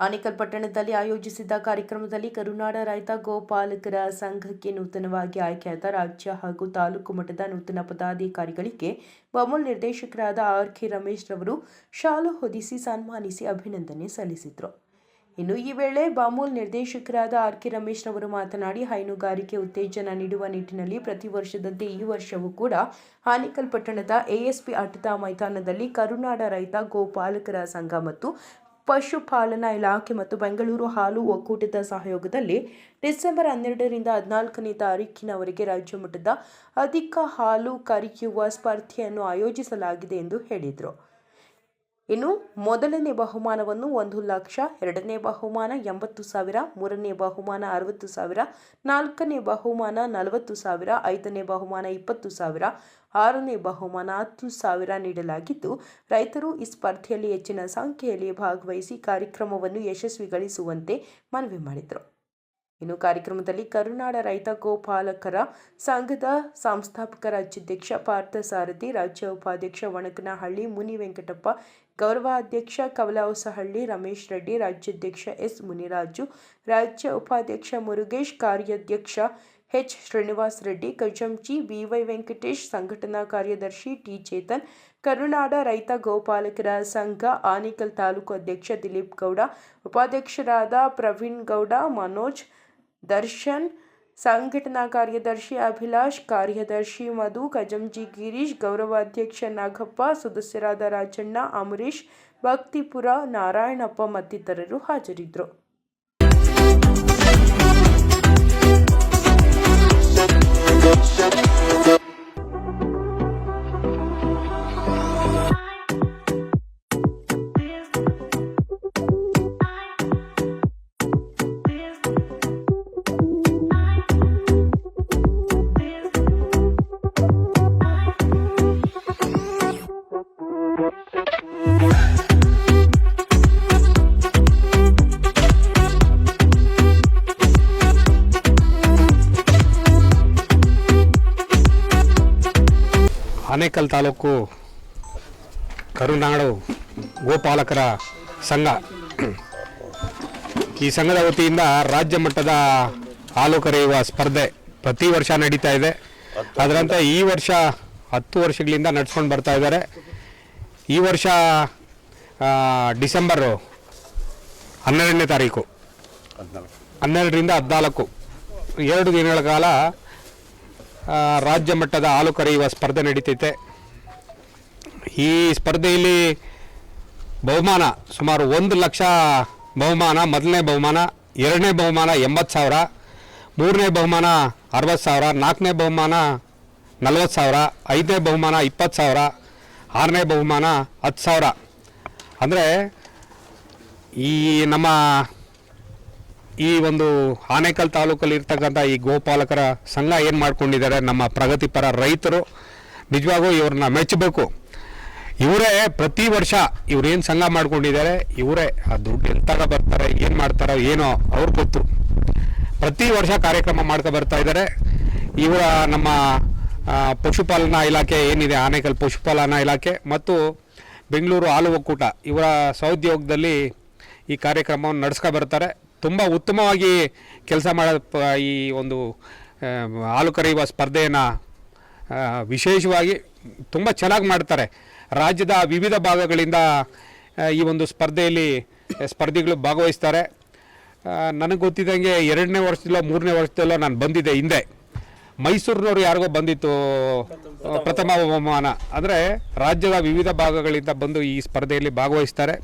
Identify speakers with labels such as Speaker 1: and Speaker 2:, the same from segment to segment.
Speaker 1: ಆನೇಕಲ್ ಪಟ್ಟಣದಲ್ಲಿ ಆಯೋಜಿಸಿದ್ದ ಕಾರ್ಯಕ್ರಮದಲ್ಲಿ ಕರುನಾಡ ರೈತ ಗೋಪಾಲಕರ ಸಂಘಕ್ಕೆ ನೂತನವಾಗಿ ಆಯ್ಕೆಯಾದ ರಾಜ್ಯ ಹಾಗೂ ತಾಲೂಕು ಮಟ್ಟದ ನೂತನ ಪದಾಧಿಕಾರಿಗಳಿಗೆ ಬಾಮೂಲ್ ನಿರ್ದೇಶಕರಾದ ಆರ್.ಕೆ. ರಮೇಶ್ ರವರು ಶಾಲು ಹೊದಿಸಿ ಸನ್ಮಾನಿಸಿ ಅಭಿನಂದನೆ ಸಲ್ಲಿಸಿದರು. ಇನ್ನು ಈ ವೇಳೆ ಬಾಮೂಲ್ ನಿರ್ದೇಶಕರಾದ ಆರ್.ಕೆ. ರಮೇಶ್ ರವರು ಮಾತನಾಡಿ, ಹೈನುಗಾರಿಕೆ ಉತ್ತೇಜನ ನೀಡುವ ನಿಟ್ಟಿನಲ್ಲಿ ಪ್ರತಿ ವರ್ಷದಂತೆ ಈ ವರ್ಷವೂ ಕೂಡ ಆನೇಕಲ್ ಪಟ್ಟಣದ ಎಎಸ್ಪಿ ಆಟದ ಮೈದಾನದಲ್ಲಿ ಕರುನಾಡ ರೈತ ಗೋಪಾಲಕರ ಸಂಘ ಮತ್ತು ಪಶುಪಾಲನಾ ಇಲಾಖೆ ಮತ್ತು ಬೆಂಗಳೂರು ಹಾಲು ಒಕ್ಕೂಟದ ಸಹಯೋಗದಲ್ಲಿ ಡಿಸೆಂಬರ್ 12ರಿಂದ 14ನೇ ತಾರೀಕಿನವರೆಗೆ ರಾಜ್ಯ ಮಟ್ಟದ ಅಧಿಕ ಹಾಲು ಕರೆಯುವ ಸ್ಪರ್ಧೆಯನ್ನು ಆಯೋಜಿಸಲಾಗಿದೆ ಎಂದು ಹೇಳಿದರು. ಇನ್ನು ಮೊದಲನೇ ಬಹುಮಾನವನ್ನು 1 ಲಕ್ಷ, ಎರಡನೇ ಬಹುಮಾನ 80,000, ಮೂರನೇ ಬಹುಮಾನ 60,000, ನಾಲ್ಕನೇ ಬಹುಮಾನ 40,000, ಐದನೇ ಬಹುಮಾನ 20,000, ಆರನೇ ಬಹುಮಾನ 10,000 ನೀಡಲಾಗಿದ್ದು, ರೈತರು ಈ ಸ್ಪರ್ಧೆಯಲ್ಲಿ ಹೆಚ್ಚಿನ ಸಂಖ್ಯೆಯಲ್ಲಿ ಭಾಗವಹಿಸಿ ಕಾರ್ಯಕ್ರಮವನ್ನು ಯಶಸ್ವಿಗೊಳಿಸುವಂತೆ ಮನವಿ ಮಾಡಿದರು. ಇನ್ನು ಕಾರ್ಯಕ್ರಮದಲ್ಲಿ ಕರುನಾಡ ರೈತ ಗೋಪಾಲಕರ ಸಂಘದ ಸಂಸ್ಥಾಪಕ ರಾಜ್ಯಾಧ್ಯಕ್ಷ ಪಾರ್ಥಸಾರಥಿ, ರಾಜ್ಯ ಉಪಾಧ್ಯಕ್ಷ ವಣಕನಹಳ್ಳಿ ಮುನಿ ವೆಂಕಟಪ್ಪ, ಗೌರವಾಧ್ಯಕ್ಷ ಕವಲಹೊಸಹಳ್ಳಿ ರಮೇಶ್ ರೆಡ್ಡಿ, ರಾಜ್ಯಾಧ್ಯಕ್ಷ ಎಸ್ ಮುನಿರಾಜು, ರಾಜ್ಯ ಉಪಾಧ್ಯಕ್ಷ ಮುರುಗೇಶ್, ಕಾರ್ಯಾಧ್ಯಕ್ಷ ಎಚ್ ಶ್ರೀನಿವಾಸ್ ರೆಡ್ಡಿ, ಖಜಾಂಚಿ ಬಿವೈ ವೆಂಕಟೇಶ್, ಸಂಘಟನಾ ಕಾರ್ಯದರ್ಶಿ ಟಿ ಚೇತನ್, ಕರುನಾಡ ರೈತ ಗೋಪಾಲಕರ ಸಂಘ ಆನೇಕಲ್ ತಾಲೂಕು ಅಧ್ಯಕ್ಷ ದಿಲೀಪ್ ಗೌಡ, ಉಪಾಧ್ಯಕ್ಷರಾದ ಪ್ರವೀಣ್ ಗೌಡ, ಮನೋಜ್, ದರ್ಶನ್, ಸಂಘಟನಾ ಕಾರ್ಯದರ್ಶಿ ಅಭಿಲಾಷ್, ಕಾರ್ಯದರ್ಶಿ ಮಧು, ಖಜಾಂಚಿ ಗಿರೀಶ್, ಗೌರವಾಧ್ಯಕ್ಷ ನಾಗಪ್ಪ, ಸದಸ್ಯರಾದ ರಾಜಣ್ಣ, ಅಮರೀಶ್, ಭಕ್ತಿಪುರ, ನಾರಾಯಣಪ್ಪ ಮತ್ತಿತರರು ಹಾಜರಿದ್ದರು.
Speaker 2: ಆನೇಕಲ್ ತಾಲೂಕು ಕರುನಾಡು ಗೋಪಾಲಕರ ಸಂಘ, ಈ ಸಂಘದ ವತಿಯಿಂದ ರಾಜ್ಯ ಮಟ್ಟದ ಹಾಲು ಕರೆಯುವ ಸ್ಪರ್ಧೆ ಪ್ರತಿ ವರ್ಷ ನಡೀತಾ ಇದೆ. ಅದರಂತೆ ಈ ವರ್ಷ 10 ವರ್ಷಗಳಿಂದ ನಡೆಸ್ಕೊಂಡು ಬರ್ತಾ ಇದ್ದಾರೆ. ಈ ವರ್ಷ ಡಿಸೆಂಬರ್ 12ನೇ ತಾರೀಕು 12ರಿಂದ 14 2 ದಿನಗಳ ಕಾಲ ರಾಜ್ಯ ಮಟ್ಟದ ಹಾಲು ಕರೆಯುವ ಸ್ಪರ್ಧೆ ನಡೀತೈತೆ. ಈ ಸ್ಪರ್ಧೆಯಲ್ಲಿ ಬಹುಮಾನ ಸುಮಾರು 1 ಲಕ್ಷ ಬಹುಮಾನ, ಮೊದಲನೇ ಬಹುಮಾನ, ಎರಡನೇ ಬಹುಮಾನ 80,000, ಮೂರನೇ ಬಹುಮಾನ 60,000, ನಾಲ್ಕನೇ ಬಹುಮಾನ 40,000, ಐದನೇ ಬಹುಮಾನ 20,000, ಆರನೇ ಬಹುಮಾನ 10,000. ಅಂದರೆ ಈ ನಮ್ಮ ಈ ಒಂದು ಆನೇಕಲ್ ತಾಲೂಕಲ್ಲಿ ಇರ್ತಕ್ಕಂಥ ಈ ಗೋಪಾಲಕರ ಸಂಘ ಏನು ಮಾಡ್ಕೊಂಡಿದ್ದಾರೆ, ನಮ್ಮ ಪ್ರಗತಿಪರ ರೈತರು ನಿಜವಾಗೂ ಇವ್ರನ್ನ ಮೆಚ್ಚಬೇಕು. ಇವರೇ ಪ್ರತಿ ವರ್ಷ ಇವ್ರೇನು ಸಂಘ ಮಾಡ್ಕೊಂಡಿದ್ದಾರೆ, ಇವರೇ ಆ ದುಡ್ಡು ಎಲ್ಲಿ ತಗೋ ಬರ್ತಾರೆ, ಏನು ಮಾಡ್ತಾರೋ ಏನೋ ಅವ್ರಿಗೆ ಗೊತ್ತು. ಪ್ರತಿ ವರ್ಷ ಕಾರ್ಯಕ್ರಮ ಮಾಡ್ಕೊ ಬರ್ತಾ ಇದ್ದಾರೆ. ಇವರ ನಮ್ಮ ಪಶುಪಾಲನಾ ಇಲಾಖೆ ಏನಿದೆ, ಆನೇಕಲ್ ಪಶುಪಾಲನಾ ಇಲಾಖೆ ಮತ್ತು ಬೆಂಗಳೂರು ಹಾಲು ಒಕ್ಕೂಟ ಇವರ ಸಹೋದ್ಯೋಗದಲ್ಲಿ ಈ ಕಾರ್ಯಕ್ರಮವನ್ನು ನಡೆಸ್ಕೊ ಬರ್ತಾರೆ. ತುಂಬ ಉತ್ತಮವಾಗಿ ಕೆಲಸ ಮಾಡೋ ಈ ಒಂದು ಹಾಲು ಕರೆಯುವ ಸ್ಪರ್ಧೆಯನ್ನು ವಿಶೇಷವಾಗಿ ತುಂಬ ಚೆನ್ನಾಗಿ ಮಾಡ್ತಾರೆ. ರಾಜ್ಯದ ವಿವಿಧ ಭಾಗಗಳಿಂದ ಈ ಒಂದು ಸ್ಪರ್ಧೆಯಲ್ಲಿ ಸ್ಪರ್ಧಿಗಳು ಭಾಗವಹಿಸ್ತಾರೆ. ನನಗೆ ಗೊತ್ತಿದ್ದಂಗೆ 2ನೇ ವರ್ಷದಲ್ಲೋ 3ನೇ ವರ್ಷದಲ್ಲೋ ನಾನು ಬಂದಿದ್ದೆ. ಹಿಂದೆ ಮೈಸೂರಿನವ್ರು ಯಾರಿಗೋ ಬಂದಿತ್ತು ಪ್ರಥಮ ಬಹುಮಾನ. ಅಂದರೆ ರಾಜ್ಯದ ವಿವಿಧ ಭಾಗಗಳಿಂದ ಬಂದು ಈ ಸ್ಪರ್ಧೆಯಲ್ಲಿ ಭಾಗವಹಿಸ್ತಾರೆ.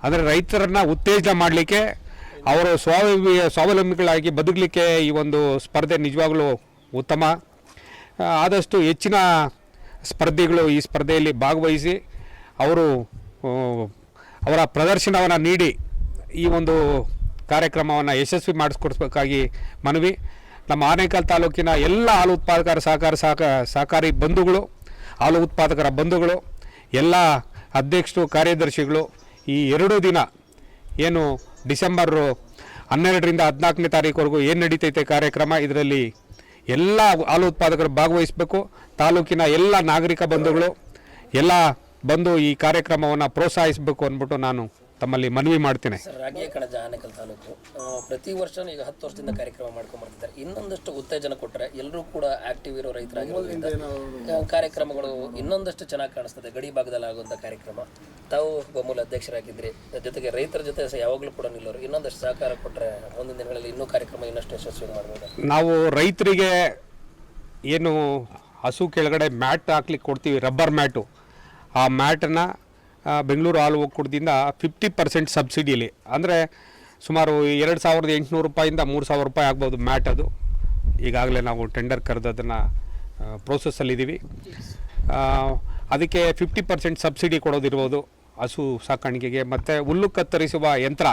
Speaker 2: ಅಂದರೆ ರೈತರನ್ನು ಉತ್ತೇಜನ ಮಾಡಲಿಕ್ಕೆ, ಅವರು ಸ್ವಾವಲಂಬಿಗಳಾಗಿ ಬದುಕಲಿಕ್ಕೆ ಈ ಒಂದು ಸ್ಪರ್ಧೆ ನಿಜವಾಗಲೂ ಉತ್ತಮ. ಆದಷ್ಟು ಹೆಚ್ಚಿನ ಸ್ಪರ್ಧಿಗಳು ಈ ಸ್ಪರ್ಧೆಯಲ್ಲಿ ಭಾಗವಹಿಸಿ ಅವರ ಪ್ರದರ್ಶನವನ್ನು ನೀಡಿ ಈ ಒಂದು ಕಾರ್ಯಕ್ರಮವನ್ನು ಯಶಸ್ವಿ ಮಾಡಿಸ್ಕೊಡ್ಬೇಕಾಗಿ ಮನವಿ. ನಮ್ಮ ಆನೇಕಲ್ ತಾಲೂಕಿನ ಎಲ್ಲ ಹಾಲು ಉತ್ಪಾದಕರ ಸಹಕಾರಿ ಬಂಧುಗಳು, ಹಾಲು ಉತ್ಪಾದಕರ ಬಂಧುಗಳು, ಎಲ್ಲ ಅಧ್ಯಕ್ಷರು, ಕಾರ್ಯದರ್ಶಿಗಳು ಈ 2 ದಿನ ಏನು ಡಿಸೆಂಬರ್ 12ರಿಂದ 14ನೇ ತಾರೀಕುವರೆಗೂ ಏನು ನಡೀತೈತೆ ಕಾರ್ಯಕ್ರಮ, ಇದರಲ್ಲಿ ಎಲ್ಲ ಹಾಲು ಉತ್ಪಾದಕರು ಭಾಗವಹಿಸಬೇಕು. ತಾಲೂಕಿನ ಎಲ್ಲ ನಾಗರಿಕ ಬಂಧುಗಳು ಎಲ್ಲ ಬಂದು ಈ ಕಾರ್ಯಕ್ರಮವನ್ನು ಪ್ರೋತ್ಸಾಹಿಸಬೇಕು ಅಂದ್ಬಿಟ್ಟು ನಾನು ತಮ್ಮಲ್ಲಿ ಮನವಿ ಮಾಡ್ತೇನೆ.
Speaker 3: ಸರ್, ರಾಗಿ ಕಣಜ ಆನೇಕಲ್ ತಾಲೂಕು ಪ್ರತಿ ವರ್ಷ ಈಗ 10 ವರ್ಷದಿಂದ ಕಾರ್ಯಕ್ರಮ ಮಾಡ್ಕೊಂಡು ಬರ್ತಿದ್ದಾರೆ. ಇನ್ನೊಂದಷ್ಟು ಉತ್ತೇಜನ ಕೊಟ್ಟರೆ ಎಲ್ಲರೂ ಕೂಡ ಆಕ್ಟಿವ್ ಇರೋ ರೈತರಾಗಿರೋದ್ರಿಂದ ಕಾರ್ಯಕ್ರಮಗಳು ಇನ್ನೊಂದಷ್ಟು ಚೆನ್ನಾಗಿ ಕಾಣಿಸ್ತದೆ. ಗಡಿ ಭಾಗದಲ್ಲಿ ಆಗುವಂಥ ಕಾರ್ಯಕ್ರಮ ತಾವು ಬೊಮ್ಮೂಲ ಅಧ್ಯಕ್ಷರಾಗಿದ್ರಿ, ಜೊತೆಗೆ ರೈತರ ಜೊತೆ ಯಾವಾಗಲೂ ಕೂಡ ನಿಲ್ಲೋರು. ಇನ್ನೊಂದಷ್ಟು ಸಹಕಾರ ಕೊಟ್ಟರೆ ಮುಂದಿನ ದಿನಗಳಲ್ಲಿ ಇನ್ನೂ ಕಾರ್ಯಕ್ರಮ ಇನ್ನಷ್ಟು ಯಶಸ್ವಿ ಮಾಡ್ಬೋದು.
Speaker 2: ನಾವು ರೈತರಿಗೆ ಏನು ಹಸು ಕೆಳಗಡೆ ಮ್ಯಾಟ್ ಹಾಕ್ಲಿಕ್ಕೆ ಕೊಡ್ತೀವಿ, ರಬ್ಬರ್ ಮ್ಯಾಟು, ಆ ಮ್ಯಾಟನ್ನು ಬೆಂಗಳೂರು ಹಾಲು ಒಕ್ಕೂಟದಿಂದ 50% ಸಬ್ಸಿಡಿಯಲ್ಲಿ, ಅಂದರೆ ಸುಮಾರು 2,800 ರೂಪಾಯಿಂದ 3,000 ರೂಪಾಯಿ ಆಗ್ಬೋದು ಮ್ಯಾಟ್. ಅದು ಈಗಾಗಲೇ ನಾವು ಟೆಂಡರ್ ಕರೆದು ಅದನ್ನು ಪ್ರೋಸೆಸ್ಸಲ್ಲಿದ್ದೀವಿ. ಅದಕ್ಕೆ 50% ಸಬ್ಸಿಡಿ ಕೊಡೋದಿರ್ಬೋದು ಹಸು ಸಾಕಾಣಿಕೆಗೆ. ಮತ್ತು ಹುಲ್ಲು ಕತ್ತರಿಸುವ ಯಂತ್ರ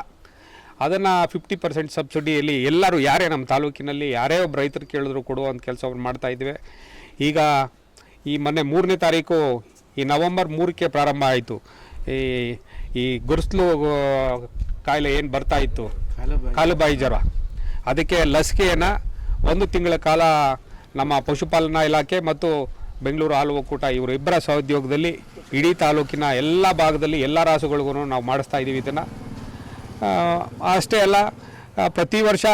Speaker 2: ಅದನ್ನು 50% ಸಬ್ಸಿಡಿಯಲ್ಲಿ ಎಲ್ಲರೂ ಯಾರೇ ನಮ್ಮ ತಾಲೂಕಿನಲ್ಲಿ ಯಾರೇ ಒಬ್ಬ ರೈತರು ಕೇಳಿದ್ರು ಕೊಡುವಂಥ ಕೆಲಸವನ್ನು ಮಾಡ್ತಾಯಿದ್ದೇವೆ. ಈಗ ಈ ಮೊನ್ನೆ 3ನೇ ತಾರೀಕು ಈ ನವಂಬರ್ 3ಕ್ಕೆ ಪ್ರಾರಂಭ ಆಯಿತು. ಈ ಗುರ್ಸ್ಲು ಕಾಯಿಲೆ ಏನು ಬರ್ತಾ ಇತ್ತು, ಕಾಲುಬಾಯಿ ಜ್ವರ, ಅದಕ್ಕೆ ಲಸಿಕೆಯನ್ನು 1 ತಿಂಗಳ ಕಾಲ ನಮ್ಮ ಪಶುಪಾಲನಾ ಇಲಾಖೆ ಮತ್ತು ಬೆಂಗಳೂರು ಹಾಲು ಒಕ್ಕೂಟ ಇವರು ಇಬ್ಬರ ಸಹೋದ್ಯೋಗದಲ್ಲಿ ಇಡೀ ತಾಲೂಕಿನ ಎಲ್ಲ ಭಾಗದಲ್ಲಿ ಎಲ್ಲ ರಾಸುಗಳಿಗೂ ನಾವು ಮಾಡಿಸ್ತಾ ಇದ್ದೀವಿ. ಇದನ್ನು ಅಷ್ಟೇ ಅಲ್ಲ, ಪ್ರತಿ ವರ್ಷ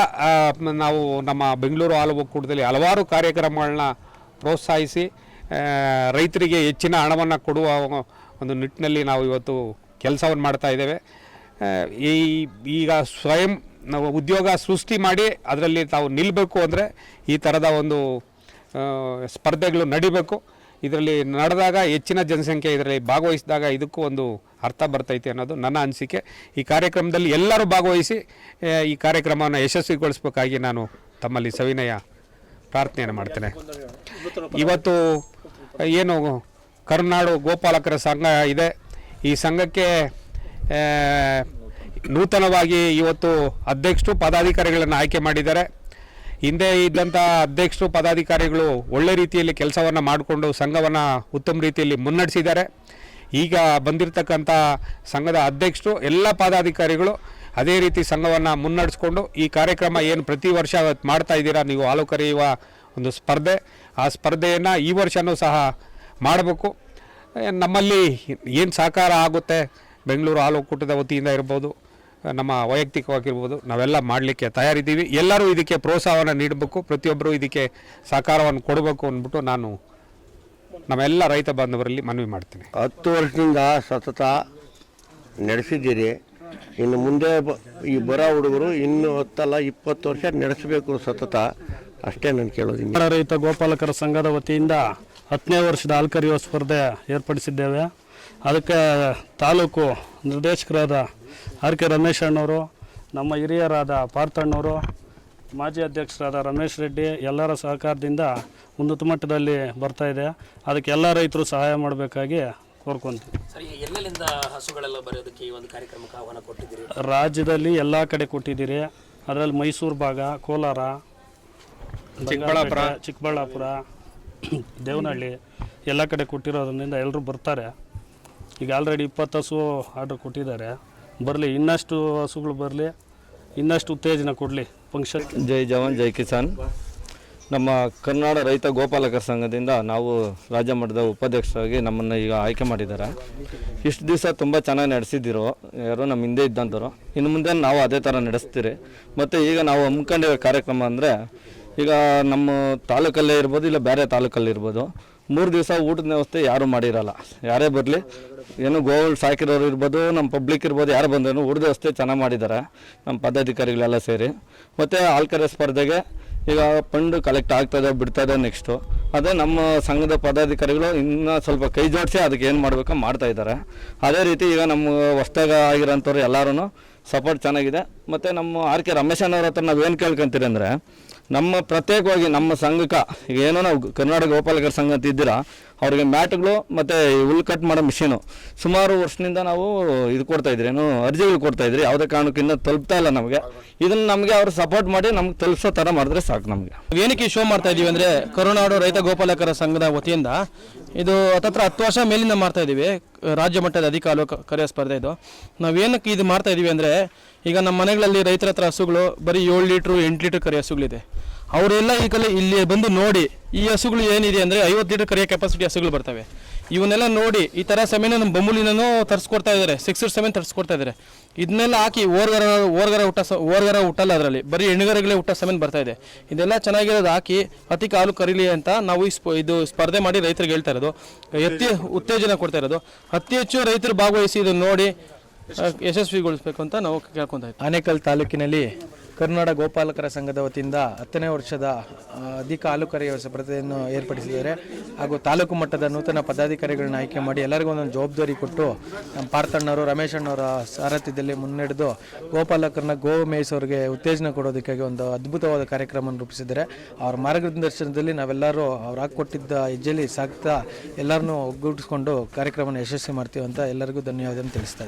Speaker 2: ನಾವು ನಮ್ಮ ಬೆಂಗಳೂರು ಹಾಲು ಒಕ್ಕೂಟದಲ್ಲಿ ಹಲವಾರು ಕಾರ್ಯಕ್ರಮಗಳನ್ನ ಪ್ರೋತ್ಸಾಹಿಸಿ ರೈತರಿಗೆ ಹೆಚ್ಚಿನ ಹಣವನ್ನು ಕೊಡುವ ಒಂದು ನಿಟ್ಟಿನಲ್ಲಿ ನಾವು ಇವತ್ತು ಕೆಲಸವನ್ನು ಮಾಡ್ತಾ ಇದ್ದೇವೆ. ಈಗ ಸ್ವಯಂ ನಾವು ಉದ್ಯೋಗ ಸೃಷ್ಟಿ ಮಾಡಿ ಅದರಲ್ಲಿ ತಾವು ನಿಲ್ಲಬೇಕು ಅಂದರೆ ಈ ಥರದ ಒಂದು ಸ್ಪರ್ಧೆಗಳು ನಡಿಬೇಕು. ಇದರಲ್ಲಿ ನಡೆದಾಗ ಹೆಚ್ಚಿನ ಜನಸಂಖ್ಯೆ ಇದರಲ್ಲಿ ಭಾಗವಹಿಸಿದಾಗ ಇದಕ್ಕೂ ಒಂದು ಅರ್ಥ ಬರ್ತೈತೆ ಅನ್ನೋದು ನನ್ನ ಅನಿಸಿಕೆ. ಈ ಕಾರ್ಯಕ್ರಮದಲ್ಲಿ ಎಲ್ಲರೂ ಭಾಗವಹಿಸಿ ಈ ಕಾರ್ಯಕ್ರಮವನ್ನು ಯಶಸ್ವಿಗೊಳಿಸಬೇಕಾಗಿ ನಾನು ತಮ್ಮಲ್ಲಿ ಸವಿನಯ ಪ್ರಾರ್ಥನೆಯನ್ನು ಮಾಡ್ತೇನೆ. ಇವತ್ತು ಏನು ಕರುನಾಡು ಗೋಪಾಲಕರ ಸಂಘ ಇದೆ, ಈ ಸಂಘಕ್ಕೆ ನೂತನವಾಗಿ ಇವತ್ತು ಅಧ್ಯಕ್ಷರು ಪದಾಧಿಕಾರಿಗಳನ್ನು ಆಯ್ಕೆ ಮಾಡಿದ್ದಾರೆ. ಹಿಂದೆ ಇದ್ದಂಥ ಅಧ್ಯಕ್ಷರು ಪದಾಧಿಕಾರಿಗಳು ಒಳ್ಳೆ ರೀತಿಯಲ್ಲಿ ಕೆಲಸವನ್ನು ಮಾಡಿಕೊಂಡು ಸಂಘವನ್ನು ಉತ್ತಮ ರೀತಿಯಲ್ಲಿ ಮುನ್ನಡೆಸಿದ್ದಾರೆ. ಈಗ ಬಂದಿರತಕ್ಕಂಥ ಸಂಘದ ಅಧ್ಯಕ್ಷರು ಎಲ್ಲ ಪದಾಧಿಕಾರಿಗಳು ಅದೇ ರೀತಿ ಸಂಘವನ್ನು ಮುನ್ನಡೆಸ್ಕೊಂಡು ಈ ಕಾರ್ಯಕ್ರಮ ಏನು ಪ್ರತಿ ವರ್ಷ ಮಾಡ್ತಾ ಇದ್ದೀರಾ ನೀವು, ಹಾಲು ಕರೆಯುವ ಒಂದು ಸ್ಪರ್ಧೆ, ಆ ಸ್ಪರ್ಧೆಯನ್ನು ಈ ವರ್ಷವೂ ಸಹ ಮಾಡಬೇಕು. ನಮ್ಮಲ್ಲಿ ಏನು ಸಹಕಾರ ಆಗುತ್ತೆ ಬೆಂಗಳೂರು ಹಾಲು ಒಕ್ಕೂಟದ ವತಿಯಿಂದ ಇರ್ಬೋದು, ನಮ್ಮ ವೈಯಕ್ತಿಕವಾಗಿರ್ಬೋದು, ನಾವೆಲ್ಲ ಮಾಡಲಿಕ್ಕೆ ತಯಾರಿದ್ದೀವಿ. ಎಲ್ಲರೂ ಇದಕ್ಕೆ ಪ್ರೋತ್ಸಾಹವನ್ನು ನೀಡಬೇಕು, ಪ್ರತಿಯೊಬ್ಬರು ಇದಕ್ಕೆ ಸಹಕಾರವನ್ನು ಕೊಡಬೇಕು ಅಂದ್ಬಿಟ್ಟು ನಾನು ನಮ್ಮೆಲ್ಲ ರೈತ ಬಾಂಧವರಲ್ಲಿ ಮನವಿ ಮಾಡ್ತೀನಿ.
Speaker 4: 10 ವರ್ಷದಿಂದ ಸತತ ನಡೆಸಿದ್ದೀರಿ. ಇನ್ನು ಮುಂದೆ ಈ ಬರೋ ಹುಡುಗರು ಇನ್ನು 10 ಅಲ್ಲ 20 ವರ್ಷ ನಡೆಸಬೇಕು ಸತತ, ಅಷ್ಟೇ ನಾನು ಕೇಳೋದು.
Speaker 5: ರೈತ ಗೋಪಾಲಕರ ಸಂಘದ ವತಿಯಿಂದ 10ನೇ ವರ್ಷದ ಹಾಲು ಕರೆಯುವ ಸ್ಪರ್ಧೆ ಏರ್ಪಡಿಸಿದ್ದೇವೆ. ಅದಕ್ಕೆ ತಾಲೂಕು ನಿರ್ದೇಶಕರಾದ ಆರ್.ಕೆ. ರಮೇಶ್ ಅಣ್ಣವರು, ನಮ್ಮ ಹಿರಿಯರಾದ ಪಾರ್ಥಣ್ಣವರು, ಮಾಜಿ ಅಧ್ಯಕ್ಷರಾದ ರಮೇಶ್ ರೆಡ್ಡಿ ಎಲ್ಲರ ಸಹಕಾರದಿಂದ ಉನ್ನತ ಮಟ್ಟದಲ್ಲಿ ಬರ್ತಾಯಿದೆ. ಅದಕ್ಕೆ ಎಲ್ಲ ರೈತರು ಸಹಾಯ ಮಾಡಬೇಕಾಗಿ ಕೋರ್ಕೊಂತೀವಿ.
Speaker 3: ಸರಿ, ಎಲ್ಲೆಲ್ಲಿಂದ ಹಸುಗಳೆಲ್ಲ ಬರೋದಕ್ಕೆ ಈ ಒಂದು ಕಾರ್ಯಕ್ರಮಕ್ಕೆ ಆಹ್ವಾನ ಕೊಟ್ಟಿದ್ದೀರಿ?
Speaker 5: ರಾಜ್ಯದಲ್ಲಿ ಎಲ್ಲ ಕಡೆ ಕೊಟ್ಟಿದ್ದೀರಿ. ಅದರಲ್ಲಿ ಮೈಸೂರು ಭಾಗ, ಕೋಲಾರ, ಚಿಕ್ಕಬಳ್ಳಾಪುರ, ದೇವನಹಳ್ಳಿ ಎಲ್ಲ ಕಡೆ ಕೊಟ್ಟಿರೋದ್ರಿಂದ ಎಲ್ಲರೂ ಬರ್ತಾರೆ. ಈಗ ಆಲ್ರೆಡಿ 20 ಹಸು ಆರ್ಡ್ರ್ ಕೊಟ್ಟಿದ್ದಾರೆ. ಬರಲಿ, ಇನ್ನಷ್ಟು ಹಸುಗಳು ಬರಲಿ, ಇನ್ನಷ್ಟು ಉತ್ತೇಜನ ಕೊಡಲಿ ಫಂಕ್ಷನ್.
Speaker 6: ಜೈ ಜವಾನ್ ಜೈ ಕಿಸಾನ್. ನಮ್ಮ ಕರ್ನಾಟಕ ರೈತ ಗೋಪಾಲಕರ ಸಂಘದಿಂದ ನಾವು ರಾಜ್ಯ ಮಟ್ಟದ ಉಪಾಧ್ಯಕ್ಷರಾಗಿ ನಮ್ಮನ್ನು ಈಗ ಆಯ್ಕೆ ಮಾಡಿದ್ದಾರೆ. ಇಷ್ಟು ದಿವಸ ತುಂಬ ಚೆನ್ನಾಗಿ ನಡೆಸಿದ್ದೀರೋ ಯಾರೋ ನಮ್ಮ ಹಿಂದೆ ಇದ್ದಂಥವ್ರು, ಇನ್ನು ಮುಂದೆ ನಾವು ಅದೇ ಥರ ನಡೆಸ್ತೀರಿ. ಮತ್ತು ಈಗ ನಾವು ಹಮ್ಮಿಕೊಂಡಿರೋ ಕಾರ್ಯಕ್ರಮ ಅಂದರೆ ಈಗ ನಮ್ಮ ತಾಲೂಕಲ್ಲೇ ಇರ್ಬೋದು, ಇಲ್ಲ ಬೇರೆ ತಾಲೂಕಲ್ಲಿರ್ಬೋದು, 3 ದಿವಸ ಊಟದ ವ್ಯವಸ್ಥೆ ಯಾರೂ ಮಾಡಿರಲ್ಲ. ಯಾರೇ ಬರಲಿ, ಏನು ಗೋವುಗಳು ಸಾಕಿರೋರು ಇರ್ಬೋದು, ನಮ್ಮ ಪಬ್ಲಿಕ್ ಇರ್ಬೋದು, ಯಾರು ಬಂದರೂ ಊಟದ ವ್ಯವಸ್ಥೆ ಚೆನ್ನಾಗಿ ಮಾಡಿದ್ದಾರೆ ನಮ್ಮ ಪದಾಧಿಕಾರಿಗಳೆಲ್ಲ ಸೇರಿ. ಮತ್ತು ಹಾಲು ಕರೆ ಸ್ಪರ್ಧೆಗೆ ಈಗ ಫಂಡ್ ಕಲೆಕ್ಟ್ ಆಗ್ತದೆ ಬಿಡ್ತದೆ. ನೆಕ್ಸ್ಟು ಅದೇ ನಮ್ಮ ಸಂಘದ ಪದಾಧಿಕಾರಿಗಳು ಇನ್ನೂ ಸ್ವಲ್ಪ ಕೈ ಜೋಡಿಸಿ ಅದಕ್ಕೆ ಏನು ಮಾಡಬೇಕೋ ಮಾಡ್ತಾಯಿದ್ದಾರೆ. ಅದೇ ರೀತಿ ಈಗ ನಮ್ಮ ಹೊಸ್ದಾಗಿ ಆಗಿರೋಂಥವ್ರು ಎಲ್ಲರೂ ಸಪೋರ್ಟ್ ಚೆನ್ನಾಗಿದೆ. ಮತ್ತು ನಮ್ಮ ಆರ್.ಕೆ. ರಮೇಶ್ ಅನ್ನೋರ ಹತ್ರ ನಾವೇನು ಕೇಳ್ಕೊಂತೀರಿ ಅಂದರೆ, ನಮ್ಮ ಪ್ರತ್ಯೇಕವಾಗಿ ನಮ್ಮ ಸಂಘಕ್ಕೆ ಈಗ ಏನೋ ನಾವು ಕರ್ನಾಟಕ ಗೋಪಾಲಕರ ಸಂಘ ಅಂತ ಇದ್ದೀರಾ, ಅವ್ರಿಗೆ ಮ್ಯಾಟ್ಗಳು ಮತ್ತು ಹುಲ್ಲು ಕಟ್ ಮಾಡೋ ಮಿಷಿನು ಸುಮಾರು ವರ್ಷದಿಂದ ನಾವು ಇದು ಕೊಡ್ತಾಯಿದ್ರಿ, ಏನು ಅರ್ಜಿಗಳು ಕೊಡ್ತಾಯಿದ್ರಿ. ಯಾವುದೇ ಕಾರಣಕ್ಕೂ ಇನ್ನೂ ತಲುಪ್ತಾ ಇಲ್ಲ ನಮಗೆ. ಇದನ್ನು ನಮಗೆ ಅವರು ಸಪೋರ್ಟ್ ಮಾಡಿ ನಮ್ಗೆ ತಲುಪಿಸೋ ಥರ ಮಾಡಿದ್ರೆ ಸಾಕು ನಮಗೆ.
Speaker 7: ಏನಕ್ಕೆ ಶೋ ಮಾಡ್ತಾ ಇದ್ದೀವಿ ಅಂದರೆ, ಕರುನಾಡು ರೈತ ಗೋಪಾಲಕರ ಸಂಘದ ವತಿಯಿಂದ ಇದು ಹತ್ತತ್ರ 10 ವರ್ಷ ಮೇಲಿಂದ ಮಾಡ್ತಾ ಇದ್ದೀವಿ. ರಾಜ್ಯ ಮಟ್ಟದ ಅಧಿಕ ಹಾಲು ಕರೆಯೋ ಸ್ಪರ್ಧೆ ಇದು. ನಾವೇನಕ್ಕೆ ಇದು ಮಾಡ್ತಾ ಇದ್ದೀವಿ ಅಂದರೆ, ಈಗ ನಮ್ಮ ಮನೆಗಳಲ್ಲಿ ರೈತರ ಹತ್ರ ಹಸುಗಳು ಬರೀ 7 ಲೀಟ್ರು 8 ಲೀಟ್ರ್ ಕರೆಯೋ ಹಸುಗಳಿದೆ. ಅವರೆಲ್ಲ ಇಲ್ಲಿ ಬಂದು ನೋಡಿ ಈ ಹಸುಗಳು ಏನಿದೆ ಅಂದರೆ 50 ಲೀಟರ್ ಕರೆಯೋ ಕೆಪಾಸಿಟಿ ಹಸುಗಳು ಬರ್ತವೆ. ಇವನ್ನೆಲ್ಲ ನೋಡಿ ಈ ಥರ ಸೆಮೆನ ನಮ್ಮ ಬೊಮ್ಮಲಿನೂ ತರಿಸ್ಕೊಡ್ತಾ ಇದ್ದಾರೆ 6 or 7 ತರಿಸ್ಕೊಡ್ತಾ ಇದ್ದಾರೆ. ಇದನ್ನೆಲ್ಲ ಹಾಕಿ ಓರ್ಗರ ಹುಟ್ಟಲ್ಲ, ಅದರಲ್ಲಿ ಬರೀ ಹೆಣ್ಣುಗರಗಳೇ ಹುಟ್ಟ ಸೆಮೆನ್ ಬರ್ತಾ ಇದೆ. ಇದೆಲ್ಲ ಚೆನ್ನಾಗಿರೋದು ಹಾಕಿ ಅತಿ ಹಾಲು ಕರೀಲಿ ಅಂತ ನಾವು ಇದು ಸ್ಪರ್ಧೆ ಮಾಡಿ ರೈತರಿಗೆ ಹೇಳ್ತಾ ಇರೋದು, ಉತ್ತೇಜನ ಕೊಡ್ತಾ ಇರೋದು. ಅತಿ ಹೆಚ್ಚು ರೈತರು ಭಾಗವಹಿಸಿ ಇದನ್ನು ನೋಡಿ ಯಶಸ್ವಿಗೊಳಿಸಬೇಕು ಅಂತ ನಾವು ಕೇಳ್ಕೊತಾ ಇದ್ದೀವಿ.
Speaker 8: ಆನೇಕಲ್ ತಾಲೂಕಿನಲ್ಲಿ ಕರುನಾಡ ಗೋಪಾಲಕರ ಸಂಘದ ವತಿಯಿಂದ 10ನೇ ವರ್ಷದ ಅಧಿಕ ಹಾಲು ಕರೆಯುವ ಸ್ಪರ್ಧೆಯನ್ನು ಏರ್ಪಡಿಸಿದ್ದಾರೆ. ಹಾಗೂ ತಾಲೂಕು ಮಟ್ಟದ ನೂತನ ಪದಾಧಿಕಾರಿಗಳನ್ನ ಆಯ್ಕೆ ಮಾಡಿ ಎಲ್ಲರಿಗೂ ಒಂದೊಂದು ಜವಾಬ್ದಾರಿ ಕೊಟ್ಟು ನಮ್ಮ ಪಾರ್ಥಣ್ಣವರು, ರಮೇಶ್ ಅಣ್ಣವರ ಸಾರಥ್ಯದಲ್ಲಿ ಮುನ್ನಡೆದು ಗೋಪಾಲಕರನ್ನ ಗೋ ಮೇಯಿಸೋರಿಗೆ ಉತ್ತೇಜನ ಕೊಡೋದಕ್ಕಾಗಿ ಒಂದು ಅದ್ಭುತವಾದ ಕಾರ್ಯಕ್ರಮವನ್ನು ರೂಪಿಸಿದ್ದಾರೆ. ಅವರ ಮಾರ್ಗದರ್ಶನದಲ್ಲಿ ನಾವೆಲ್ಲರೂ ಅವ್ರು ಹಾಕಿಕೊಟ್ಟಿದ್ದ ಹೆಜ್ಜೆಯಲ್ಲಿ ಸಾಗ್ತಾ ಎಲ್ಲರನ್ನೂ ಒಗ್ಗೂಡಿಸ್ಕೊಂಡು ಕಾರ್ಯಕ್ರಮನ ಯಶಸ್ವಿ ಮಾಡ್ತೀವಿ ಅಂತ ಎಲ್ಲರಿಗೂ ಧನ್ಯವಾದ ತಿಳಿಸ್ತಾ ಇದ್ದೀನಿ.